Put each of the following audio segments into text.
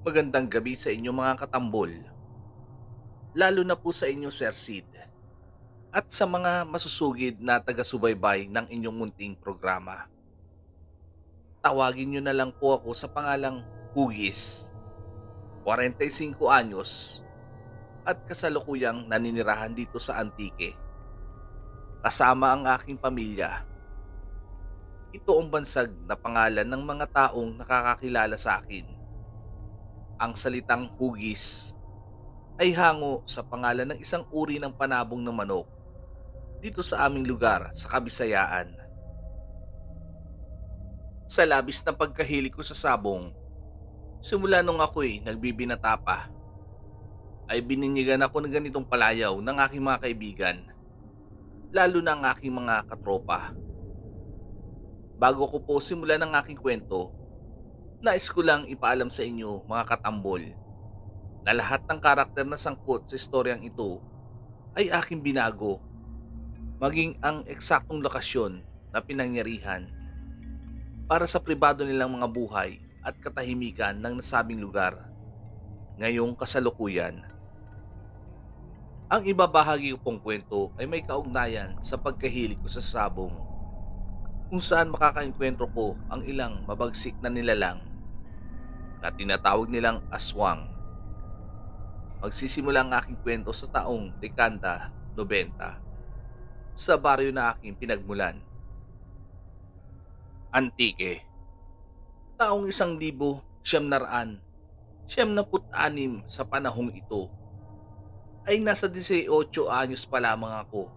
Magandang gabi sa inyo mga katambol, lalo na po sa inyo Sir Sid, at sa mga masusugid na taga-subaybay ng inyong munting programa. Tawagin nyo na lang po ako sa pangalang Hugis, 45 anyos, at kasalukuyang naninirahan dito sa Antique. Kasama ang aking pamilya. Ito ang bansag na pangalan ng mga taong nakakakilala sa akin. Ang salitang Hugis ay hango sa pangalan ng isang uri ng panabong ng manok dito sa aming lugar sa Kabisayaan. Sa labis na pagkahilig ko sa sabong, simula nung ako'y nagbibinata pa, ay bininyagan ako ng ganitong palayaw ng aking mga kaibigan, lalo na ang aking mga katropa. Bago ko po simulan ang aking kwento, nais ko lang ipaalam sa inyo mga katambol na lahat ng karakter na sangkot sa istoryang ito ay aking binago, maging ang eksaktong lokasyon na pinangyarihan para sa pribado nilang mga buhay at katahimikan ng nasabing lugar ngayong kasalukuyan. Ang ibabahagi ko pong kwento ay may kaugnayan sa pagkahilig ko sa sabong, kung saan makakaengkwentro ko ang ilang mabagsik na nilalang na tinatawag nilang aswang. Magsisimula ang aking kwento sa taong dekada 90 sa baryo na aking pinagmulan, Antique. Taong 1976 sa panahong ito ay nasa 18 anyos pa lamang ako.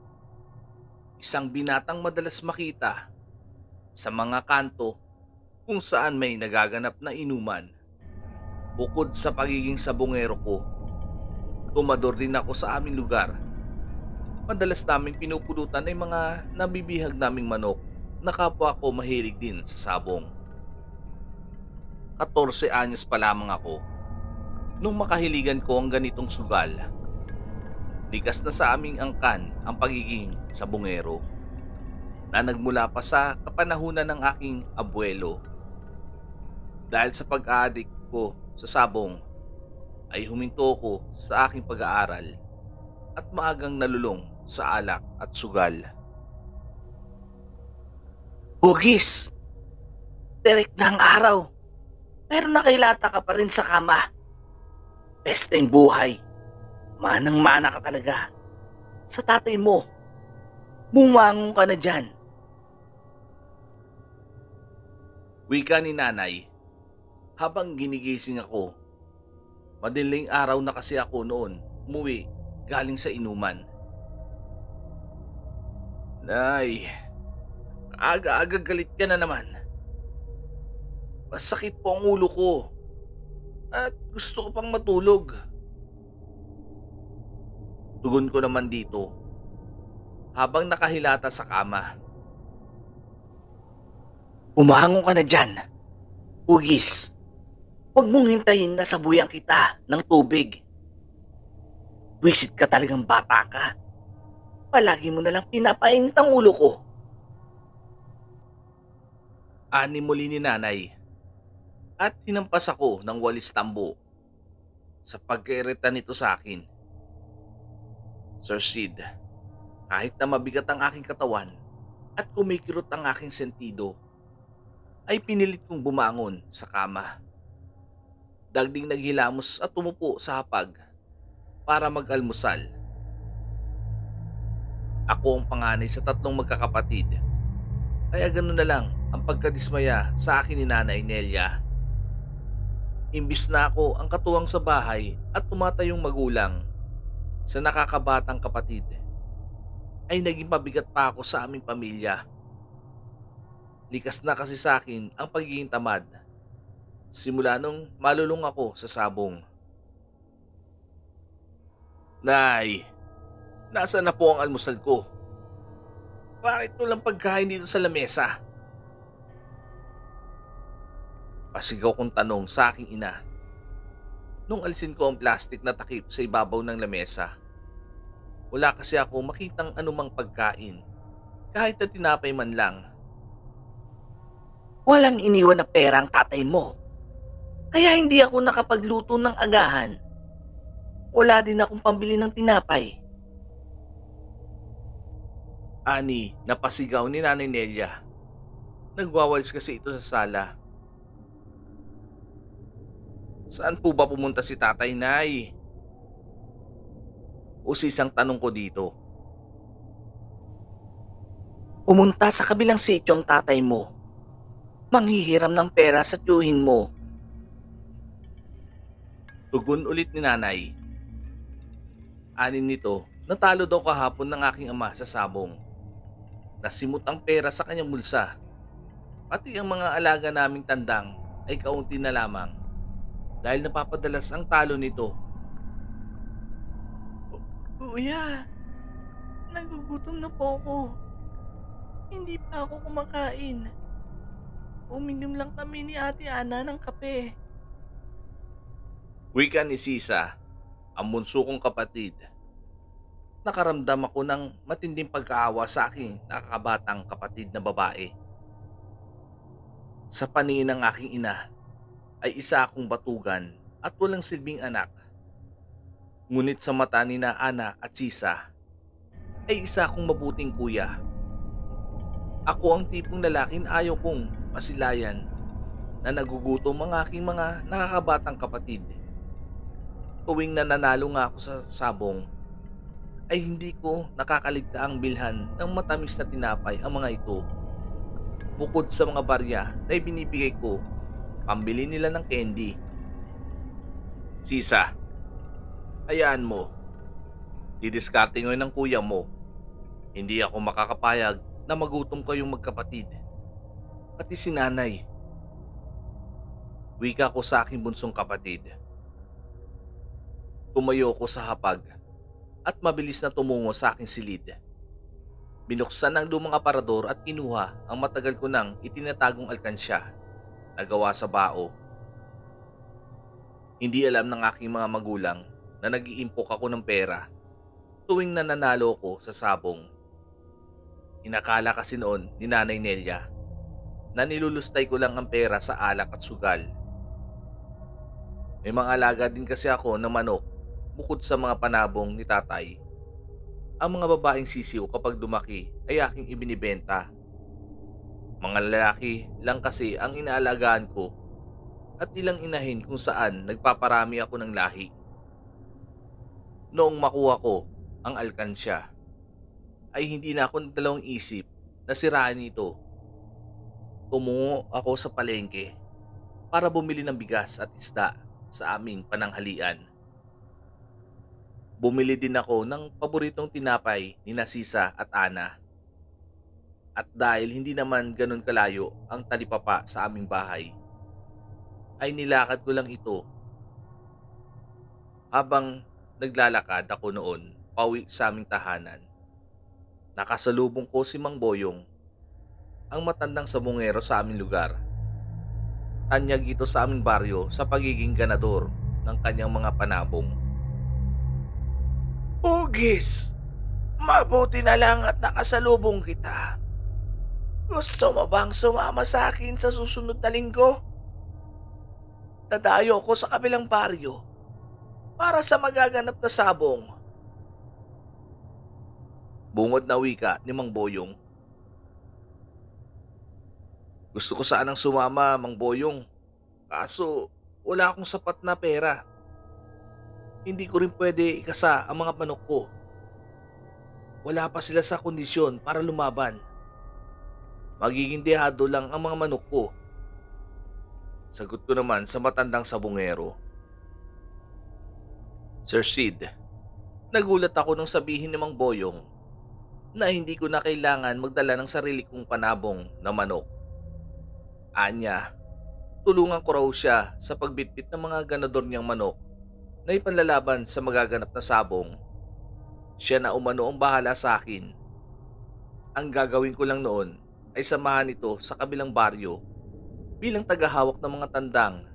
Isang binatang madalas makita sa mga kanto kung saan may nagaganap na inuman. Bukod sa pagiging sabongero ko, tumador din ako sa aming lugar. Madalas naming pinupulutan ay mga nabibihag naming manok na kapwa ko mahilig din sa sabong. 14 anyos pa lamang ako nung makahiligan ko ang ganitong sugal. Likas na sa aming angkan ang pagiging sabongero na nagmula pa sa kapanahunan ng aking abuelo. Dahil sa pag-aadik ko sa sabong ay huminto ko sa aking pag-aaral at maagang nalulong sa alak at sugal. Hugis, direk na ang araw, pero nakilata ka pa rin sa kama. Pesteng buhay, manang-mana ka talaga. Sa tatay mo, bumangon ka na dyan. Wika ni nanay habang ginigising ako. Madaling araw na kasi ako noon umuwi galing sa inuman. Nay, aga-aga galit ka na naman. Masakit po ang ulo ko at gusto ko pang matulog. Tugon ko naman dito habang nakahilata sa kama. Bumangon ka na dyan. Hugis, huwag mong hintayin na sabuyan kita ng tubig. Wisit ka talagang bata ka. Palagi mo nalang pinapainit ang ulo ko. Ani muli ni nanay at hinampas ako ng walis tambo sa pagkairita nito sa akin. Sir Sid, kahit na mabigat ang aking katawan at kumikirot ang aking sentido, ay pinilit kong bumangon sa kama. Dagding naghilamos at tumupo sa hapag para mag-almusal. Ako ang panganay sa 3 magkakapatid, kaya ganoon na lang ang pagkadismaya sa akin ni Nanay Nelia. Imbis na ako ang katuwang sa bahay at tumatayong magulang sa nakakabatang kapatid, ay naging pabigat pa ako sa aming pamilya. Likas na kasi sa akin ang pagiging tamad simula nung malulong ako sa sabong. Nay, nasaan na po ang almusal ko? Bakit walang pagkain dito sa lamesa? Pasigaw kong tanong sa aking ina nung alisin ko ang plastic na takip sa ibabaw ng lamesa. Wala kasi ako makitang anumang pagkain, kahit na tinapay man lang. Walang iniwan na pera ang tatay mo. Kaya hindi ako nakapagluto ng agahan. Wala din akong pambili ng tinapay. Ani, napasigaw ni Nanay Nelia. Nagwawalis kasi ito sa sala. Saan po ba pumunta si Tatay, Nay? Usisang tanong ko dito. Pumunta sa kabilang sityo ang tatay mo. Manghihiram ng pera sa tiyuhin mo. Tugon ulit ni Nanay. Anin nito, natalo daw kahapon ng aking ama sa sabong. Nasimot ang pera sa kanyang bulsa. Pati ang mga alaga naming tandang ay kaunti na lamang dahil napapadalas ang talo nito. Kuya, nagugutom na po ako. Hindi pa ako kumakain. Uminom lang kami ni Ate Ana ng kape. Wika ni Sisa, ang bunso kong kapatid. Nakaramdam ako ng matinding pagkaawa sa aking nakakabatang kapatid na babae. Sa paningin ng aking ina ay isa akong batugan at walang silbing anak. Ngunit sa mata ni na Ana at Sisa ay isa akong mabuting kuya. Ako ang tipong lalaking ayaw kong masilayan na nagugutom ang aking mga nakakabatang kapatid. Tuwing nananalo nga ako sa sabong ay hindi ko nakakaligtaang bilhan ng matamis na tinapay ang mga ito. Bukod sa mga barya na ibinibigay ko, pambili nila ng candy. Sisa, hayaan mo. Didiskarte ngayon ng kuya mo. Hindi ako makakapayag na magutom kayong magkapatid. Pati si nanay. Wika ko sa aking bunsong kapatid. Tumayo ko sa hapag at mabilis na tumungo sa aking silid. Binuksan ang lumang aparador at kinuha ang matagal ko nang itinatagong alkansya na gawa sa bao. Hindi alam ng aking mga magulang na nag-iimpok ako ng pera tuwing nananalo ko sa sabong. Inakala kasi noon ni Nanay Nelia na nilulustay ko lang ang pera sa alak at sugal. May mga alaga din kasi ako ng manok bukod sa mga panabong ni tatay. Ang mga babaeng sisiw kapag dumaki ay aking ibinibenta. Mga lalaki lang kasi ang inaalagaan ko at ilang inahin kung saan nagpaparami ako ng lahi. Noong makuha ko ang alkansya ay hindi na ako nagdalawang isip na sirain ito. Tumungo ako sa palengke para bumili ng bigas at isda sa aming pananghalian. Bumili din ako ng paboritong tinapay ni Sisa at Ana. At dahil hindi naman ganun kalayo ang talipapa sa aming bahay, ay nilakad ko lang ito. Habang naglalakad ako noon pauwi sa aming tahanan, nakasalubong ko si Mang Boyong, ang matandang sabungero sa aming lugar. Tanyag ito sa aming baryo sa pagiging ganador ng kanyang mga panabong. Ugis, mabuti na lang at nakasalubong kita. Gusto mo bang sumama sa akin sa susunod na linggo? Dadayo ko sa kabilang baryo para sa magaganap na sabong. Bungod na wika ni Mang Boyong. Gusto ko sanang sumama, Mang Boyong. Kaso wala akong sapat na pera. Hindi ko rin pwede ikasa ang mga manok ko. Wala pa sila sa kondisyon para lumaban. Magiging dehado lang ang mga manok ko. Sagot ko naman sa matandang sabungero. Sir Sid, nagulat ako nang sabihin ni Mang Boyong na hindi ko na kailangan magdala ng sarili kong panabong na manok. Anya, tulungan ko raw siya sa pagbitbit ng mga ganador niyang manok na ipanlalaban sa magaganap na sabong. Siya na umano ang bahala sa akin. Ang gagawin ko lang noon ay samahan ito sa kabilang baryo bilang tagahawak ng mga tandang.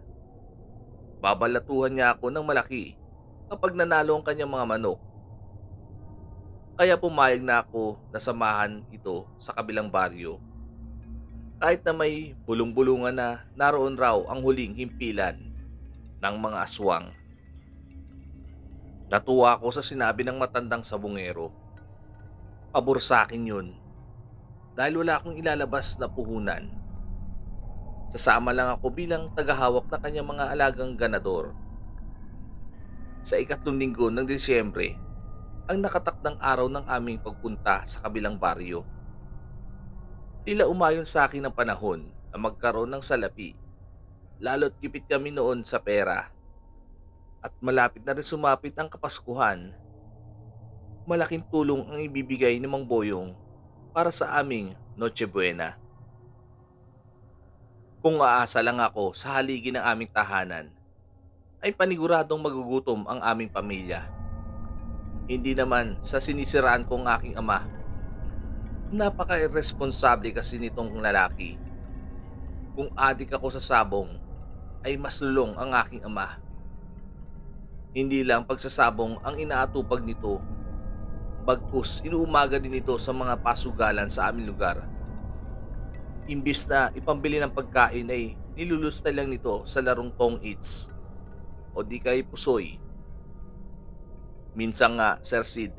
Babalatuhan niya ako ng malaki kapag nanalo ang kanyang mga manok. Kaya pumayag na ako na samahan ito sa kabilang baryo. Kahit na may bulong-bulungan na naroon raw ang huling himpilan ng mga aswang. Natuwa ako sa sinabi ng matandang sabungero. Pabor sa akin yun dahil wala akong ilalabas na puhunan. Sasama lang ako bilang tagahawak ng kanyang mga alagang ganador. Sa ikatlong linggo ng Disyembre, ang nakatakdang araw ng aming pagpunta sa kabilang baryo. Tila umayon sa akin ang panahon na magkaroon ng salapi, lalo't gipit kami noon sa pera. At malapit na rin sumapit ang Kapaskuhan. Malaking tulong ang ibibigay ni Mang Boyong para sa aming Noche Buena. Kung aasa lang ako sa haligi ng aming tahanan, ay paniguradong magugutom ang aming pamilya. Hindi naman sa sinisiraan kong aking ama. Napaka-irresponsable kasi nitong lalaki. Kung adik ako sa sabong, ay mas lulong ang aking ama. Hindi lang pagsasabong ang inaatupag nito, bagkus inuumaga din ito sa mga pasugalan sa aming lugar. Imbis na ipambili ng pagkain ay nilulus na lang nito sa larong tong its o di kay pusoy. Minsan nga, Sir Sid,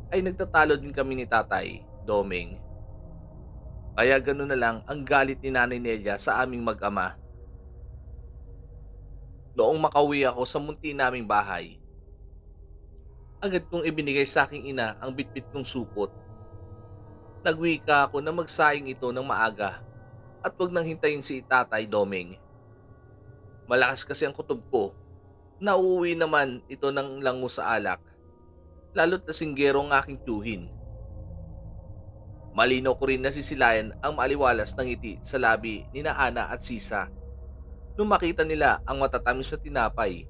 ay nagtatalo din kami ni Tatay Doming. Kaya gano'n na lang ang galit ni Nanay Nelia sa aming mag-ama. Noong makauwi ako sa munti naming bahay, agad kong ibinigay sa aking ina ang bitbit kong supot. Nagwika ako na magsaing ito ng maaga at wag nang hintayin si Tatay Doming. Malakas kasi ang kutob ko. Nauuwi naman ito ng lango sa alak, lalo't lasinggero ang aking tuhin. Malinaw ko rin nasisilayan ang maaliwalas ng ngiti sa labi ni na Ana at Sisa nung makita nila ang matatamis na tinapay.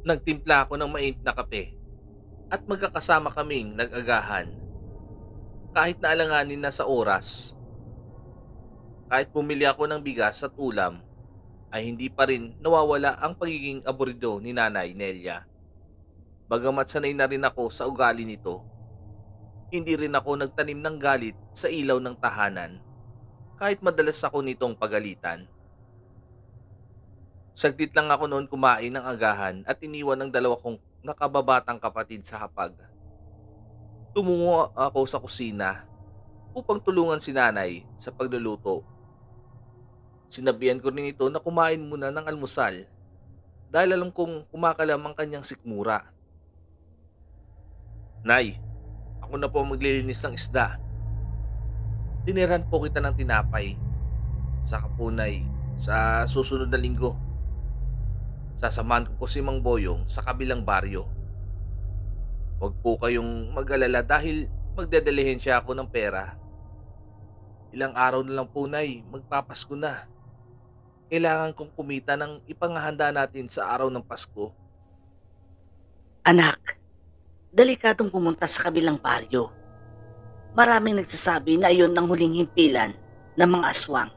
Nagtimpla ako ng mainit na kape at magkakasama kaming nag-agahan. Kahit naalanganin na sa oras, kahit bumili ako ng bigas at ulam, ay hindi pa rin nawawala ang pagiging aburido ni Nanay Nelia. Bagamat sanay na rin ako sa ugali nito, hindi rin ako nagtanim ng galit sa ilaw ng tahanan, kahit madalas ako nitong pagalitan. Saglit lang ako noon kumain ng agahan at iniwan ng dalawa kong nakababatang kapatid sa hapag. Tumungo ako sa kusina upang tulungan si Nanay sa pagluluto. Sinabihan ko rin ito na kumain muna ng almusal dahil alam kong kumakalam ang kanyang sikmura. Nay, ako na po ang maglilinis ng isda. Tiniran po kita ng tinapay. Sa kapunay, sa susunod na linggo. Sasamahan ko po si Mang Boyong sa kabilang baryo. Huwag po kayong mag-alala dahil magdadalihensya ako ng pera. Ilang araw na lang po, Nay, magpapasko na. Kailangan kong kumita ng ipangahanda natin sa araw ng Pasko. Anak, delikadong pumunta sa kabilang baryo. Maraming nagsasabi na iyon ang huling himpilan ng mga aswang.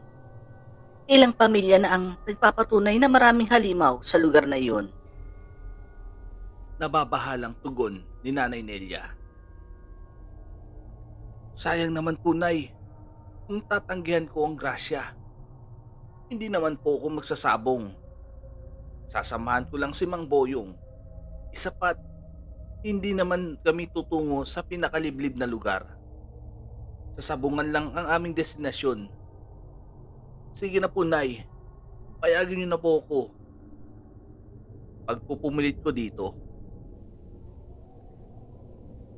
Ilang pamilya na ang nagpapatunay na maraming halimaw sa lugar na iyon. Nababahalang tugon ni Nanay Nelia. Sayang naman po, Nay, kung tatanggihan ko ang grasya. Hindi naman po ako magsasabong. Sasamahan ko lang si Mang Boyong. Isa pat, hindi naman kami tutungo sa pinakaliblib na lugar. Sasabungan lang ang aming destinasyon. Sige na po, Nay. Payagan niyo na po ako. Pagpupumilit ko dito.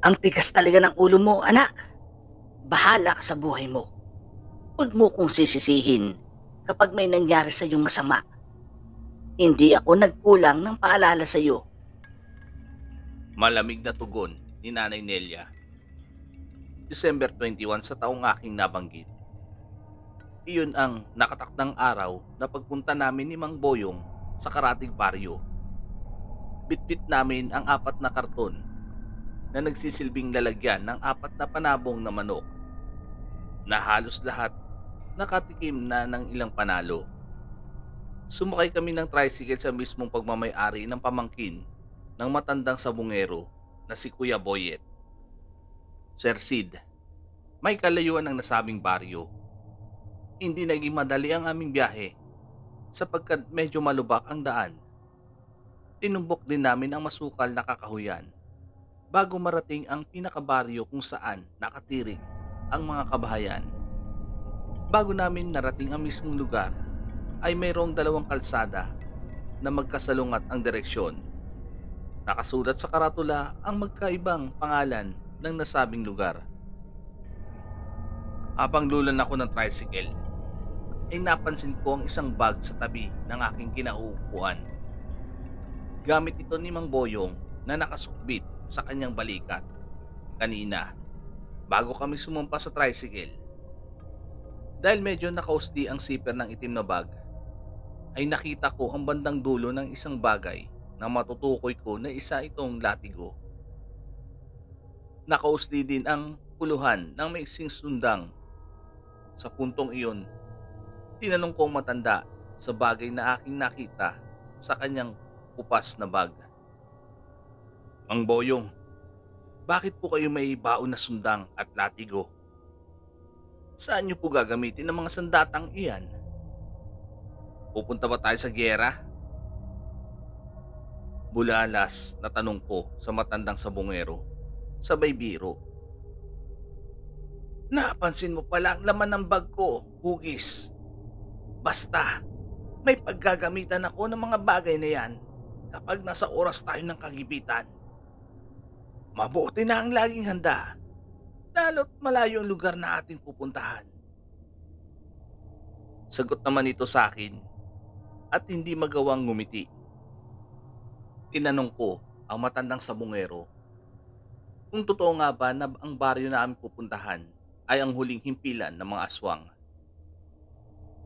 Ang tigas talaga ng ulo mo, anak. Bahala ka sa buhay mo. Huwag mo kong sisisihin kapag may nangyari sa iyong masama. Hindi ako nagkulang ng paalala sa iyo. Malamig na tugon ni Nanay Nelia. December 21 sa taong aking nabanggit. Iyon ang nakatakdang araw na pagpunta namin ni Mang Boyong sa Karatig Baryo. Bitbit namin ang 4 na karton na nagsisilbing lalagyan ng 4 na panabong na manok na halos lahat nakatikim na ng ilang panalo. Sumakay kami ng tricycle sa mismong pagmamay-ari ng pamangkin ng matandang sabungero na si Kuya Boyet. Sir Sid, may kalayuan ang nasabing baryo. Hindi naging madali ang aming biyahe sapagkat medyo malubak ang daan. Tinumbok din namin ang masukal na kakahuyan bago marating ang pinakabaryo kung saan nakatirik ang mga kabahayan. Bago namin narating ang mismong lugar, ay mayroong dalawang kalsada na magkasalungat ang direksyon. Nakasulat sa karatula ang magkaibang pangalan ng nasabing lugar. Habang lulan ako ng tricycle, ay napansin ko ang isang bag sa tabi ng aking kinauupuan. Gamit ito ni Mang Boyong na nakasukbit sa kanyang balikat. Kanina, bago kami sumampa sa tricycle. Dahil medyo nakausdi ang zipper ng itim na bag, ay nakita ko ang bandang dulo ng isang bagay na matutukoy ko na isa itong latigo. Nakausdi din ang puluhan ng maiksing sundang. Sa puntong iyon, tinanong ko ang matanda sa bagay na aking nakita sa kanyang kupas na bag. Mang Boyong, bakit po kayo may baon na sundang at latigo? Saan niyo po gagamitin ang mga sandatang iyan? Pupunta ba tayo sa gyera? Bulalas na tanong ko sa matandang sabungero, sabay biro. Napansin mo pala ang laman ng bag ko, hugis. Basta, may paggagamitan ako ng mga bagay na yan kapag nasa oras tayo ng kagipitan. Mabuti na ang laging handa, lalo't malayo ang lugar na ating pupuntahan. Sagot naman ito sa akin at hindi magawang ngumiti. Tinanong ko ang matandang sabungero kung totoo nga ba na ang baryo na aming pupuntahan ay ang huling himpilan ng mga aswang.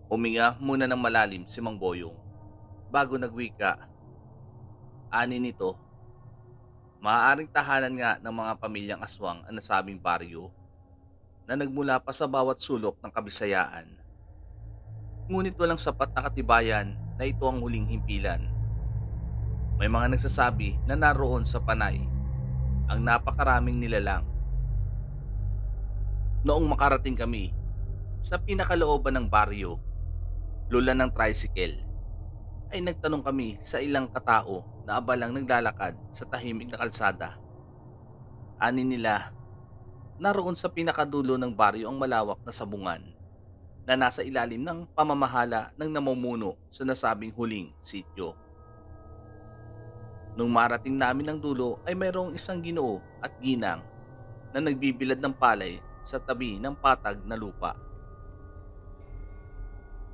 Huminga muna ng malalim si Mang Boyong bago nagwika. Ani nito, maaaring tahanan nga ng mga pamilyang aswang ang nasabing baryo na nagmula pa sa bawat sulok ng Kabisayaan. Ngunit walang sapat na katibayan na ito ang huling himpilan. May mga nagsasabi na naroon sa Panay ang napakaraming nilalang. Noong makarating kami sa pinakalooban ng baryo, lula ng tricycle, ay nagtanong kami sa ilang katao na abalang naglalakad sa tahimik na kalsada. Ani nila, naroon sa pinakadulo ng baryo ang malawak na sabungan na nasa ilalim ng pamamahala ng namumuno sa nasabing huling sityo. Nung marating namin ang dulo ay mayroong isang ginoo at ginang na nagbibilad ng palay sa tabi ng patag na lupa.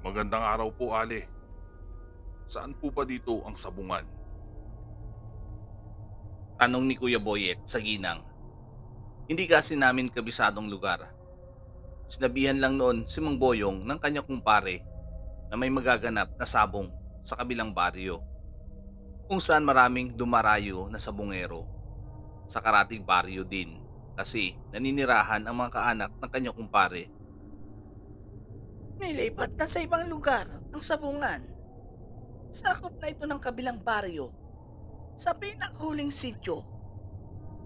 Magandang araw po, Ale. Saan po ba dito ang sabungan? Tanong ni Kuya Boyet sa ginang. Hindi kasi namin kabisadong lugar. Sinabihan lang noon si Mang Boyong ng kanyang kumpare na may magaganap na sabong sa kabilang baryo, kung saan maraming dumarayo na sabungero. Sa karating baryo din kasi naninirahan ang mga kaanak ng kanyang kumpare. Nilipat na sa ibang lugar ang sabungan. Sakop na ito ng kabilang baryo. Sa pinakahuling sityo.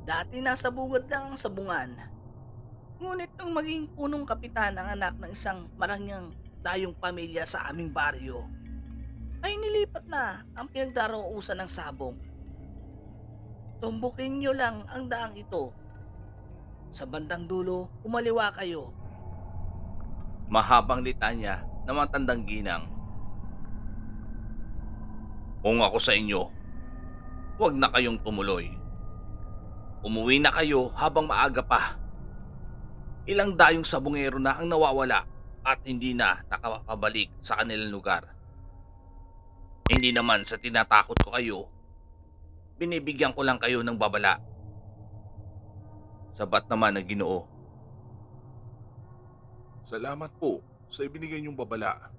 Dati nasa bungad lang ang sabungan. Ngunit nung maging punong kapitan ang anak ng isang marangyang dayong pamilya sa aming baryo, ay nilipat na ang pinagdarausan ng sabong. Tumbukin nyo lang ang daang ito. Sa bandang dulo, umaliwa kayo. Mahabang litanya ng matandang ginang. Kung ako sa inyo, huwag na kayong tumuloy. Umuwi na kayo habang maaga pa. Ilang dayong sabungero na ang nawawala at hindi na nakakabalik sa kanilang lugar. Hindi naman sa tinatakot ko kayo, binibigyan ko lang kayo ng babala. Sabat naman ng Ginoo. Salamat po sa ibinigay niyong babala.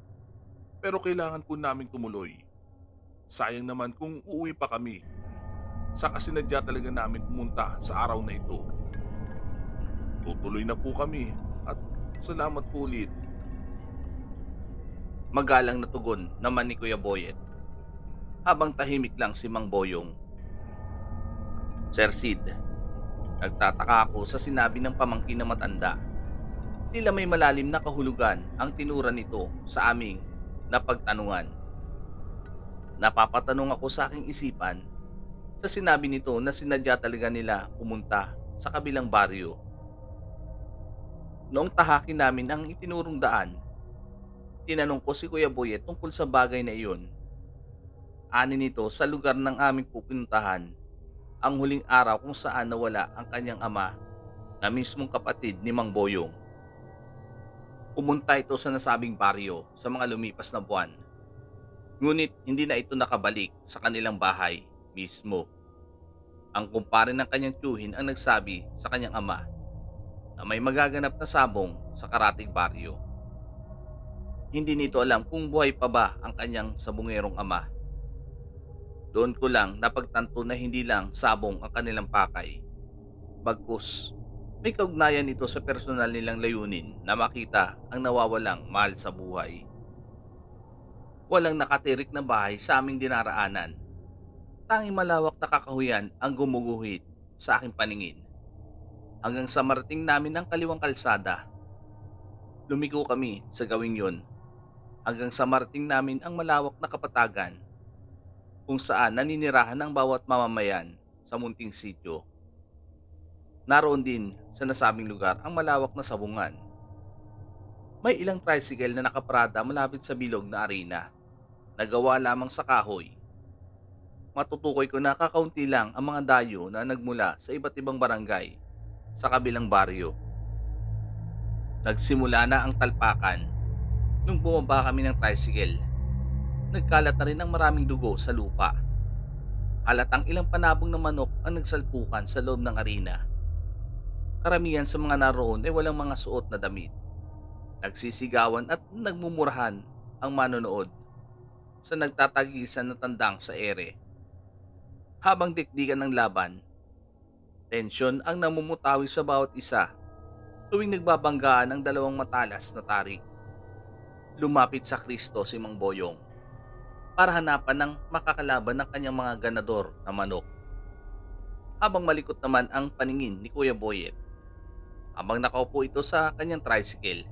Pero kailangan po naming tumuloy. Sayang naman kung uuwi pa kami. Saka sinadya talaga namin pumunta sa araw na ito. Tutuloy na po kami at salamat po ulit. Magalang na tugon naman ni Kuya Boyet habang tahimik lang si Mang Boyong. Sir Sid, nagtataka ako sa sinabi ng pamangkin na matanda. Tila may malalim na kahulugan ang tinura nito sa aming napagtanungan. Napapatanong ako sa aking isipan sa sinabi nito na sinadya talaga nila pumunta sa kabilang baryo. Noong tahakin namin ang itinurong daan, tinanong ko si Kuya Boyet tungkol sa bagay na iyon. Ani nito sa lugar ng aming pupuntahan, ang huling araw kung saan nawala ang kanyang ama na mismong kapatid ni Mang Boyong. Pumunta ito sa nasabing baryo sa mga lumipas na buwan. Ngunit hindi na ito nakabalik sa kanilang bahay mismo. Ang kumpare ng kanyang tiyuhin ang nagsabi sa kanyang ama na may magaganap na sabong sa karatig baryo. Hindi nito alam kung buhay pa ba ang kanyang sabungerong ama. Doon ko lang napagtanto na hindi lang sabong ang kanilang pakay. Bagkus, may kaugnayan ito sa personal nilang layunin na makita ang nawawalang mahal sa buhay. Walang nakatirik na bahay sa aming dinaraanan. Tanging malawak na kakahuyan ang gumuguhit sa aking paningin. Hanggang sa marating namin ang kaliwang kalsada. Lumiko kami sa gawing yon. Hanggang sa marating namin ang malawak na kapatagan kung saan naninirahan ang bawat mamamayan sa munting sityo. Naroon din sa nasabing lugar ang malawak na sabungan. May ilang tricycle na nakaparada malapit sa bilog na arena. Nagawa lamang sa kahoy. Matutukoy ko na kakaunti lang ang mga dayo na nagmula sa iba't ibang barangay sa kabilang baryo. Nagsimula na ang talpakan nung bumaba kami ng tricycle. Nagkalat na rin ang maraming dugo sa lupa. Halatang ilang panabong na manok ang nagsalpukan sa loob ng arena. Karamihan sa mga naroon ay walang mga suot na damit. Nagsisigawan at nagmumurahan ang manonood sa nagtatagisan na tandang sa ere. Habang dikdikan ng laban, tensyon ang namumutawi sa bawat isa tuwing nagbabanggaan ang dalawang matalas na tarik. Lumapit sa Kristo si Mang Boyong para hanapan ng makakalaban ng kanyang mga ganador na manok. Habang malikot naman ang paningin ni Kuya Boyet, habang nakaupo ito sa kanyang tricycle,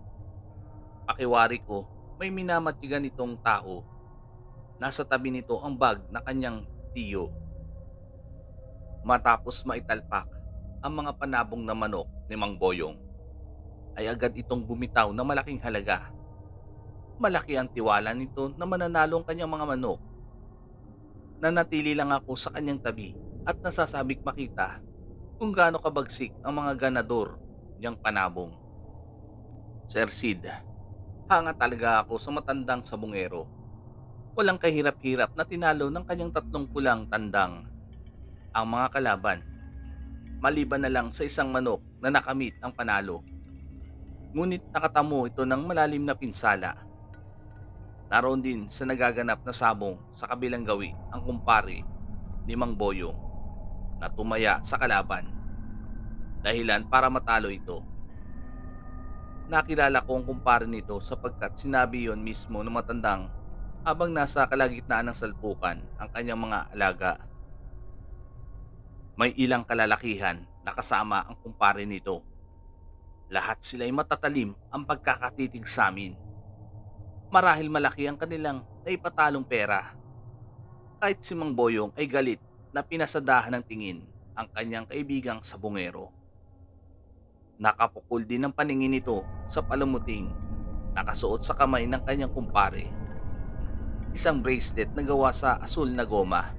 pakiwari ko may minamatigan itong tao. Nasa tabi nito ang bag na kanyang tiyo. Matapos maitalpak ang mga panabong na manok ni Mang Boyong, ay agad itong bumitaw na malaking halaga. Malaki ang tiwala nito na mananalo ang kanyang mga manok. Nanatili lang ako sa kanyang tabi at nasasabik makita kung gaano kabagsik ang mga ganador niyang panabong. Sir Sid, hanga talaga ako sa matandang sabungero. Walang kahirap-hirap na tinalo ng kanyang 3 pulang tandang ang mga kalaban, maliban na lang sa isang manok na nakamit ang panalo. Ngunit nakatamo ito ng malalim na pinsala. Naroon din sa nagaganap na sabong sa kabilang gawi ang kumpare ni Mang Boyong na tumaya sa kalaban, dahilan para matalo ito. Nakilala ko ang kumpare nito sapagkat sinabi yon mismo ng matandang habang nasa kalagitnaan ng salpukan ang kanyang mga alaga. May ilang kalalakihan na kasama ang kumpare nito. Lahat sila'y matatalim ang pagkakatitig sa amin. Marahil malaki ang kanilang naipatalong pera. Kahit si Mang Boyong ay galit na pinasadahan ng tingin ang kanyang kaibigang sabungero. Nakapukul din ang paningin nito sa palamuting nakasuot sa kamay ng kanyang kumpare. Isang bracelet na gawa sa asul na goma.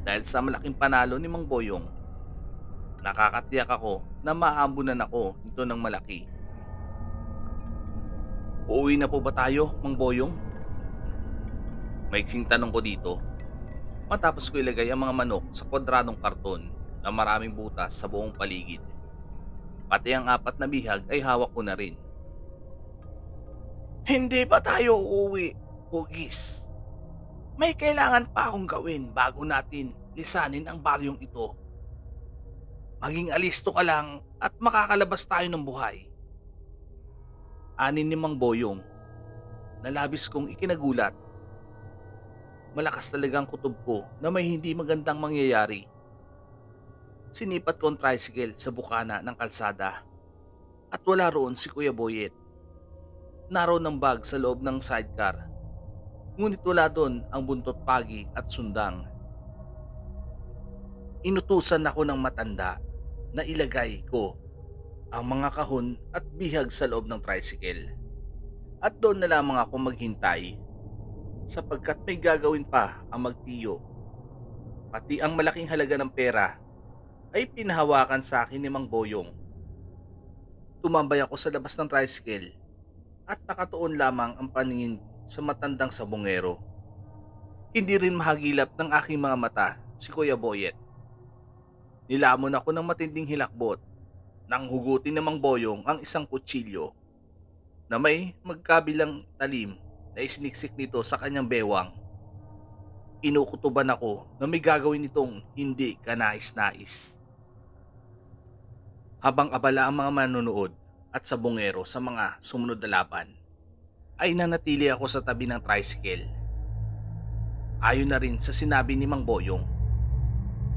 Dahil sa malaking panalo ni Mang Boyong, nakakatiyak ako na maambunan ako nito ng malaki. Uuwi na po ba tayo, Mang Boyong? Maiksing tanong ko dito. Matapos ko ilagay ang mga manok sa kwadradong karton na maraming butas sa buong paligid. Pati ang 4 na bihag ay hawak ko na rin. Hindi pa tayo uuwi, Hugis. May kailangan pa akong gawin bago natin lisanin ang baryong ito. Maging alisto ka lang at makakalabas tayo ng buhay. Anin ni Mang Boyong na labis kong ikinagulat. Malakas talagang kutob ko na may hindi magandang mangyayari. Sinipat ko ang tricycle sa bukana ng kalsada at wala roon si Kuya Boyet. Naroon ang bag sa loob ng sidecar. ngunit wala doon ang buntot pagi at sundang. Inutusan ako ng matanda na ilagay ko ang mga kahon at bihag sa loob ng tricycle. At doon na lamang ako maghintay sapagkat may gagawin pa ang magtiyo. Pati ang malaking halaga ng pera ay pinahawakan sa akin ni Mang Boyong. Tumambay ako sa labas ng tricycle at nakatuon lamang ang paningin sa matandang sabongero. Hindi rin mahagilap ng aking mga mata si Kuya Boyet. Nilamon ako ng matinding hilakbot nang hugutin ng Mang Boyong ang isang kutsilyo na may magkabilang talim na isiniksik nito sa kanyang bewang. Kinukutuban ako na may gagawin nitong hindi kanais-nais. Habang abala ang mga manonood at sabongero sa mga sumunod na laban, ay nanatili ako sa tabi ng tricycle. Ayon na rin sa sinabi ni Mang Boyong,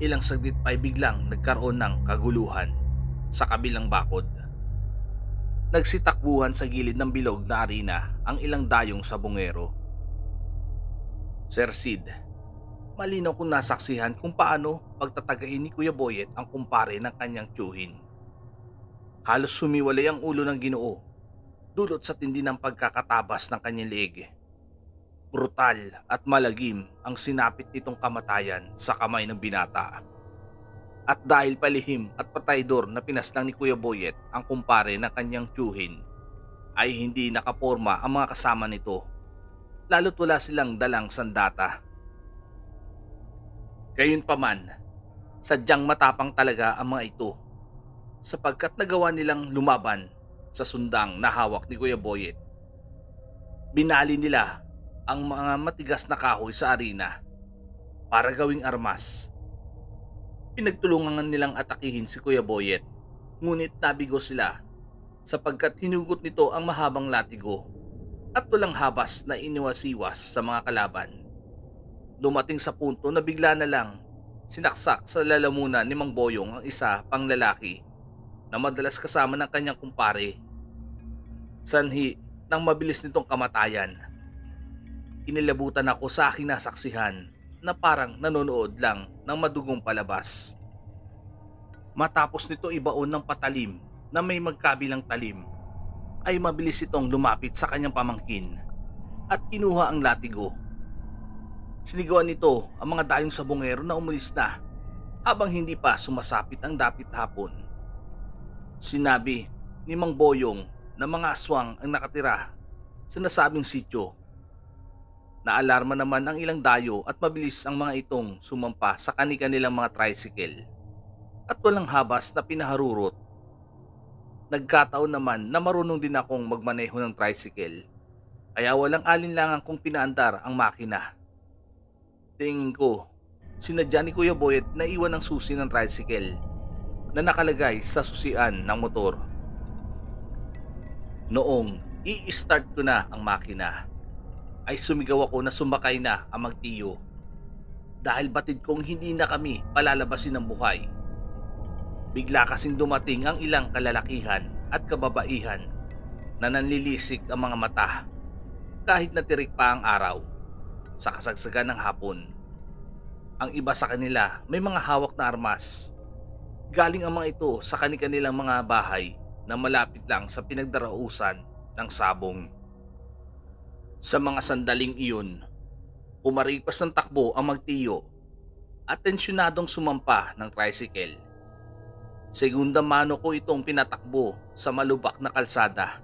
ilang saglit pa ay biglang nagkaroon ng kaguluhan sa kabilang bakod. Nagsitakbuhan sa gilid ng bilog na arena ang ilang dayong sabongero. Sir Sid, malinaw kong nasaksihan kung paano pagtatagain ni Kuya Boyet ang kumpare ng kanyang tiyuhin. Halos sumiwalay ang ulo ng Ginoo dulot sa tindi ng pagkakatabas ng kanyang leeg. Brutal at malagim ang sinapit nitong kamatayan sa kamay ng binata. At dahil palihim at pataydor na pinaslang ni Kuya Boyet ang kumpare ng kanyang tiyuhin, ay hindi nakaporma ang mga kasama nito, lalo't wala silang dalang sandata. Gayunpaman, sadyang matapang talaga ang mga ito, sapagkat nagawa nilang lumaban sa sundang na hawak ni Kuya Boyet. Binali nila ang mga matigas na kahoy sa arena para gawing armas. Pinagtulungan nilang atakihin si Kuya Boyet, ngunit nabigo sila sapagkat hinugot nito ang mahabang latigo at walang habas na iniwasiwas sa mga kalaban. Dumating sa punto na bigla na lang sinaksak sa lalamunan ni Mang Boyong ang isa pang lalaki na madalas kasama ng kanyang kumpare. Sanhi ng mabilis nitong kamatayan. Kinilabutan ako sa aking nasaksihan na parang nanonood lang ng madugong palabas. Matapos nito ibaon ng patalim na may magkabilang talim, ay mabilis itong lumapit sa kanyang pamangkin at kinuha ang latigo. Sinigawan nito ang mga dayong sabongero na umalis na habang hindi pa sumasapit ang dapit hapon. Sinabi ni Mang Boyong na mga aswang ang nakatira sa nasabing sityo. Naalarma naman ang ilang dayo at mabilis ang mga itong sumampa sa kani-kanilang mga tricycle at walang habas na pinaharurot. Nagkataon naman na marunong din akong magmaneho ng tricycle, kaya walang alinlangan kung pinaandar ang makina. Tingin ko, sinadya ni Kuya Boyet na iwan ang susi ng tricycle na nakalagay sa susian ng motor. Noong i-start ko na ang makina, ay sumigaw ako na sumakay na ang magtiyo dahil batid kong hindi na kami palalabasin ng buhay. Bigla kasing dumating ang ilang kalalakihan at kababaihan na nanlilisik ang mga mata kahit natirik pa ang araw sa kasagsagan ng hapon. Ang iba sa kanila may mga hawak na armas. Galing ang mga ito sa kani-kanilang mga bahay na malapit lang sa pinagdarausan ng sabong. Sa mga sandaling iyon, umaripas ng takbo ang magtiyo at tensyonadong sumampa ng tricycle. Segunda mano ko itong pinatakbo sa malubak na kalsada.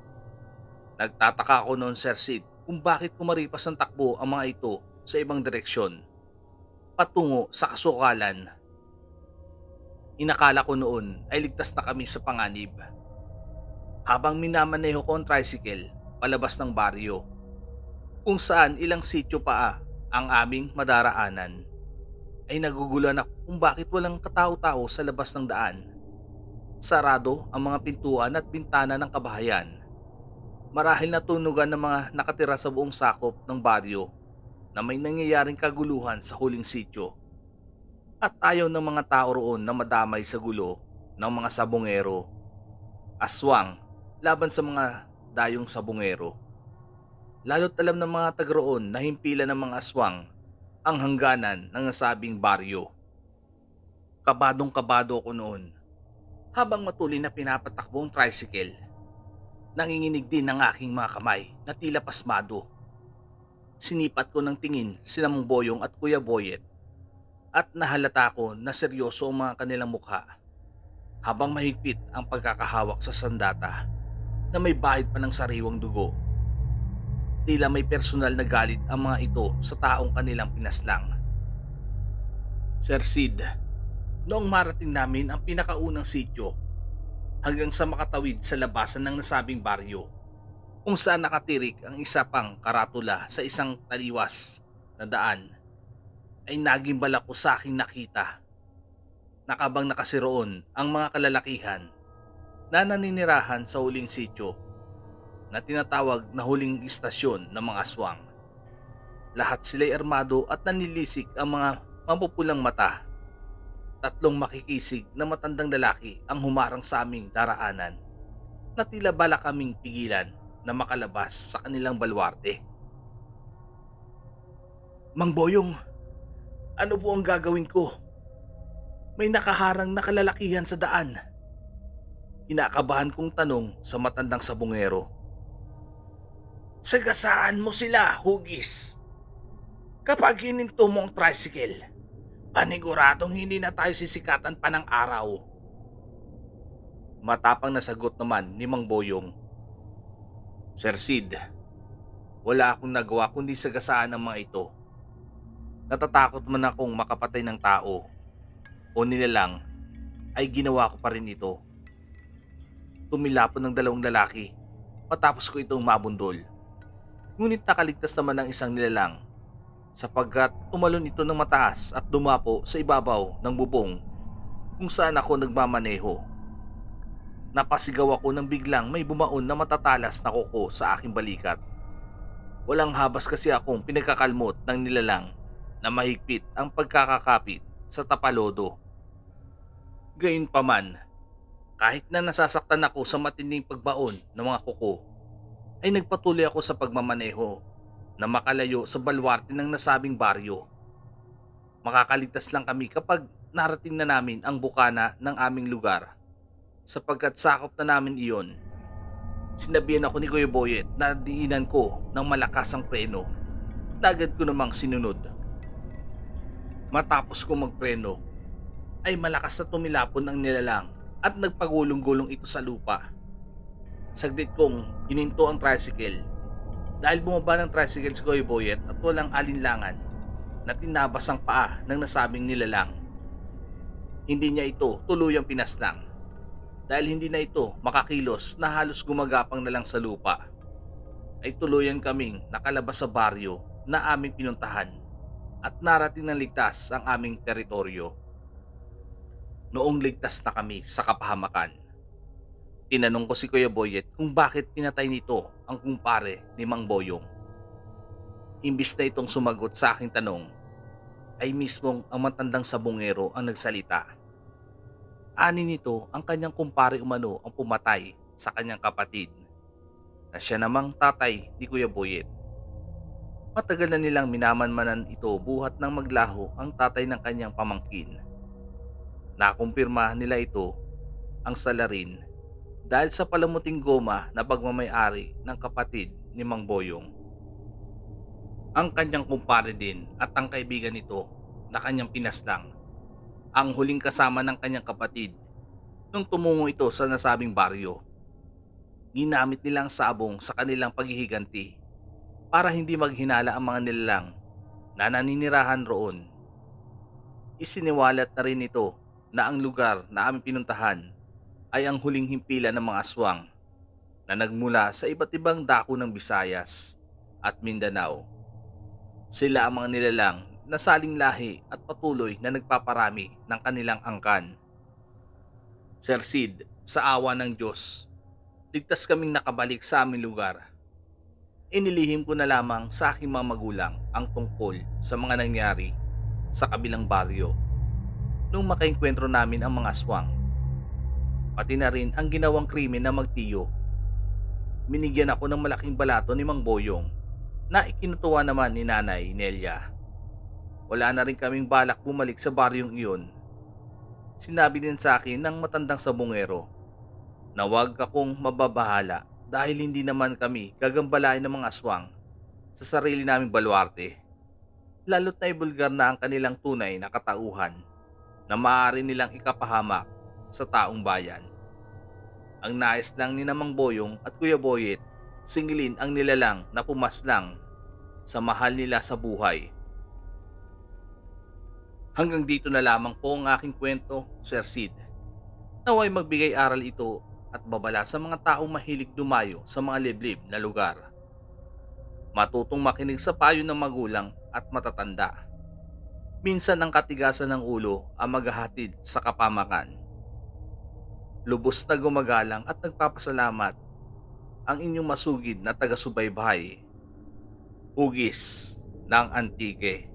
Nagtataka ako noon, Sir Sid, kung bakit kumaripas ng takbo ang mga ito sa ibang direksyon, patungo sa kasukalan. Inakala ko noon ay ligtas na kami sa panganib. Habang minamaneho ko ang tricycle palabas ng baryo, kung saan ilang sityo pa ang aming madaraanan, ay nagugulan ako kung bakit walang katao-tao sa labas ng daan. Sarado ang mga pintuan at bintana ng kabahayan. Marahil natunugan ng mga nakatira sa buong sakop ng baryo na may nangyayaring kaguluhan sa huling sityo. At ayaw ng mga tao roon na madamay sa gulo ng mga sabongero, aswang laban sa mga dayong sabongero. Lalo't alam ng mga taga-roon na himpilan ng mga aswang ang hangganan ng nasabing baryo. Kabadong-kabado ako noon habang matuloy na pinapatakbo ang tricycle. Nanginginig din ng aking mga kamay na tila pasmado. Sinipat ko ng tingin sina Mang Boyong at Kuya Boyet at nahalata ko na seryoso ang mga kanilang mukha habang mahigpit ang pagkakahawak sa sandata na may bahid pa ng sariwang dugo. Tila may personal na galit ang mga ito sa taong kanilang pinaslang. Sir Sid, noong marating namin ang pinakaunang sityo hanggang sa makatawid sa labasan ng nasabing baryo kung saan nakatirik ang isa pang karatula sa isang taliwas na daan, ay naging balak ko sa aking nakita. Nakabang nakasiroon ang mga kalalakihan na naninirahan sa huling sityo na tinatawag na huling istasyon ng mga aswang. Lahat sila'y armado at nanilisik ang mga mapupulang mata. Tatlong makikisig na matandang lalaki ang humarang sa aming daraanan na tila balak kaming pigilan na makalabas sa kanilang balwarte. Mang Boyong, ano po ang gagawin ko? May nakaharang na kalalakihan sa daan. Kinakabahan kong tanong sa matandang sabungero. Sagasaan mo sila, Hugis. Kapag hininto mo ang tricycle, paniguradong hindi na tayo sisikatan pa ng araw. Matapang na sagot naman ni Mang Boyong. Sir Sid, wala akong nagawa kundi sagasaan ang mga ito. Natatakot man akong makapatay ng tao o nilalang ay ginawa ko pa rin ito. Tumilapon ng dalawang lalaki matapos ko itong mabundol. Ngunit nakaligtas naman ang isang nilalang sapagkat tumalon ito ng mataas at dumapo sa ibabaw ng bubong kung saan ako nagmamaneho. Napasigaw ako nang biglang may bumaon na matatalas na kuko sa aking balikat. Walang habas kasi akong pinagkakalmot ng nilalang na mahigpit ang pagkakakapit sa tapalodo. Gayunpaman, kahit na nasasaktan ako sa matinding pagbaon ng mga kuko, ay nagpatuloy ako sa pagmamaneho na makalayo sa balwarte ng nasabing baryo. Makakaligtas lang kami kapag narating na namin ang bukana ng aming lugar sapagkat sakop na namin iyon. Sinabihan ako ni Kuya Boyet na diinan ko ng malakas ang preno. Agad ko namang sinunod. Matapos ko magpreno ay malakas na tumilapon ang nilalang at nagpagulong-gulong ito sa lupa. Saglit kong hininto ang tricycle dahil bumaba ng tricycle si Kuya Boyet at walang alinlangan na tinabas ang paa ng nasabing nilalang. Hindi niya ito tuluyang pinaslang dahil hindi na ito makakilos na halos gumagapang na lang sa lupa. Ay tuluyan kaming nakalabas sa baryo na aming pinuntahan at narating ng ligtas ang aming teritoryo. Noong ligtas na kami sa kapahamakan, tinanong ko si Kuya Boyet kung bakit pinatay nito ang kumpare ni Mang Boyong. Imbis na itong sumagot sa aking tanong, ay mismong ang matandang sabungero ang nagsalita. Ani nito ang kanyang kumpare umano ang pumatay sa kanyang kapatid, na siya namang tatay ni Kuya Boyet. Matagal na nilang minamanmanan ito buhat ng maglaho ang tatay ng kanyang pamangkin. Nakumpirma nila ito ang salarin dahil sa palamuting goma na pagmamay-ari ng kapatid ni Mang Boyong. Ang kanyang kumpare din at ang kaibigan nito na kanyang pinaslang, ang huling kasama ng kanyang kapatid nung tumungo ito sa nasabing baryo. Ginamit nilang sabong sa kanilang paghihiganti para hindi maghinala ang mga nilalang na naninirahan roon. Isiniwalat na rin ito na ang lugar na aming pinuntahan ay ang huling himpilan ng mga aswang na nagmula sa iba't ibang dako ng Visayas at Mindanao. Sila ang mga nilalang na saling lahi at patuloy na nagpaparami ng kanilang angkan. Sir Sid, sa awa ng Diyos, ligtas kaming nakabalik sa aming lugar. Inilihim ko na lamang sa aking mga magulang ang tungkol sa mga nangyari sa kabilang baryo nung makaengkwentro namin ang mga aswang. Pati na rin ang ginawang krimen na magtiyo. Minigyan ako ng malaking balato ni Mang Boyong na ikinutuwa naman ni Nanay Nelia. Wala na rin kaming balak bumalik sa baryong iyon. Sinabi din sa akin ng matandang sabungero na huwag akong mababahala dahil hindi naman kami gagambalain ng mga aswang sa sarili naming baluarte. Lalo't na ibulgar na ang kanilang tunay na katauhan na maaari nilang ikapahamak sa taong bayan. Ang nais lang ni Namang Boyong at Kuya Boyet, singilin ang nilalang na pumaslang sa mahal nila sa buhay. Hanggang dito na lamang po ang aking kwento, Sir Sid. Naway magbigay aral ito at babala sa mga taong mahilig dumayo sa mga liblib na lugar. Matutong makinig sa payo ng magulang at matatanda. Minsan ang katigasan ng ulo ang maghahatid sa kapamakan. Lubos na gumagalang at nagpapasalamat ang inyong masugid na taga-subaybay. Hugis ng Antique.